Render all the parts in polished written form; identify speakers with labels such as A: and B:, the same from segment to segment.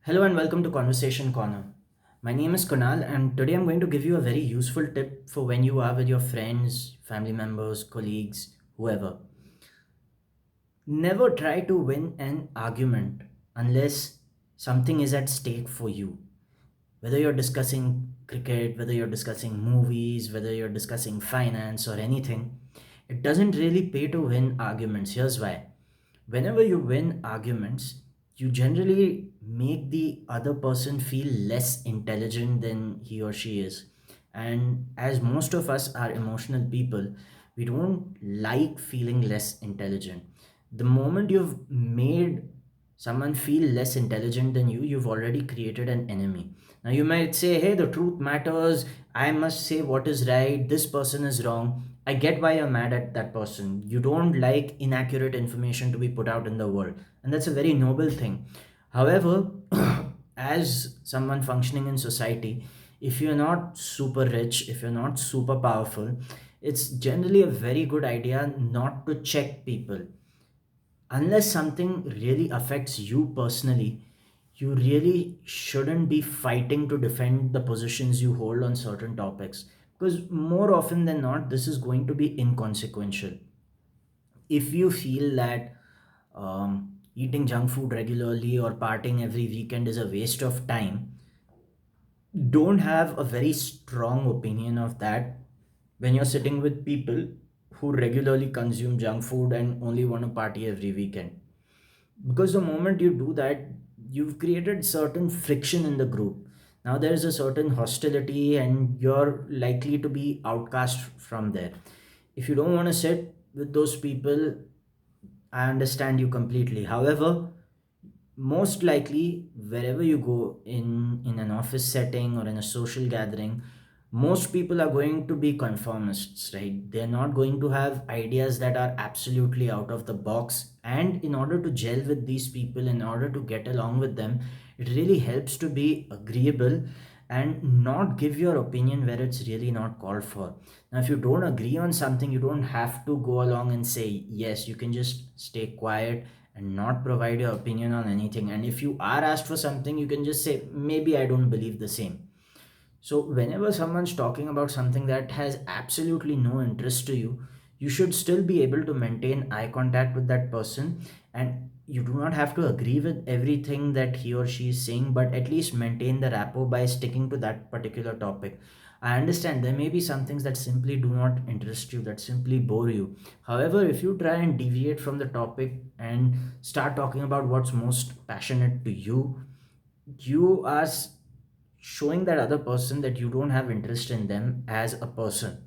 A: Hello and welcome to Conversation Corner. My name is Kunal, and today I'm going to give you a very useful tip for when you are with your friends, family members, colleagues, whoever. Never try to win an argument unless something is at stake for you. Whether you're discussing cricket, whether you're discussing movies, whether you're discussing finance or anything, it doesn't really pay to win arguments. Here's why. Whenever you win arguments, you generally make the other person feel less intelligent than he or she is. And as most of us are emotional people, we don't like feeling less intelligent. The moment you've made someone feel less intelligent than you, you've already created an enemy. Now, you might say, hey, the truth matters. I must say what is right. This person is wrong. I get why you're mad at that person. You don't like inaccurate information to be put out in the world. And that's a very noble thing. However, as someone functioning in society, if you're not super rich, if you're not super powerful, it's generally a very good idea not to check people unless something really affects you personally. You really shouldn't be fighting to defend the positions you hold on certain topics, because more often than not this is going to be inconsequential. If you feel that eating junk food regularly or partying every weekend is a waste of time, don't have a very strong opinion of that when you're sitting with people who regularly consume junk food and only want to party every weekend. Because the moment you do that, you've created certain friction in the group. Now there's a certain hostility and you're likely to be outcast from there. If you don't want to sit with those people, I understand you completely. However, most likely wherever you go in an office setting or in a social gathering, most people are going to be conformists, right? They're not going to have ideas that are absolutely out of the box, and in order to gel with these people, in order to get along with them, it really helps to be agreeable and not give your opinion where it's really not called for. Now if you don't agree on something, you don't have to go along and say yes. You can just stay quiet and not provide your opinion on anything. And if you are asked for something, you can just say, maybe I don't believe the same. So, whenever someone's talking about something that has absolutely no interest to you, you should still be able to maintain eye contact with that person. And you do not have to agree with everything that he or she is saying, but at least maintain the rapport by sticking to that particular topic. I understand there may be some things that simply do not interest you, that simply bore you. However, if you try and deviate from the topic and start talking about what's most passionate to you, you are showing that other person that you don't have interest in them as a person.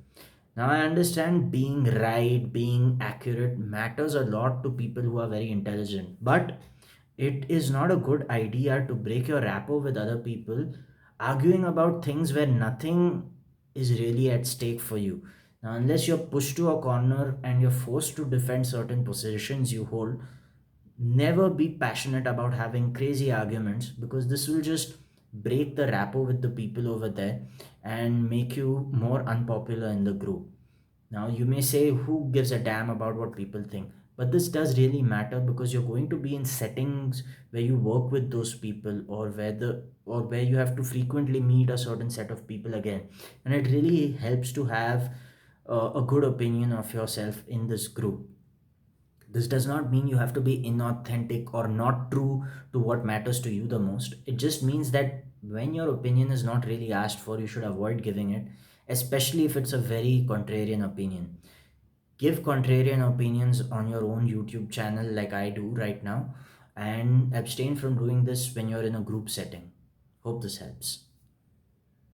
A: Now, I understand being right, being accurate matters a lot to people who are very intelligent, but it is not a good idea to break your rapport with other people arguing about things where nothing is really at stake for you. Now, unless you're pushed to a corner and you're forced to defend certain positions you hold, never be passionate about having crazy arguments, because this will just break the rapport with the people over there and make you more unpopular in the group. Now, you may say, who gives a damn about what people think? But this does really matter, because you're going to be in settings where you work with those people, or where you have to frequently meet a certain set of people again. And it really helps to have a good opinion of yourself in this group. This does not mean you have to be inauthentic or not true to what matters to you the most. It just means that when your opinion is not really asked for, you should avoid giving it, especially if it's a very contrarian opinion. Give contrarian opinions on your own YouTube channel, like I do right now, and abstain from doing this when you're in a group setting. Hope this helps.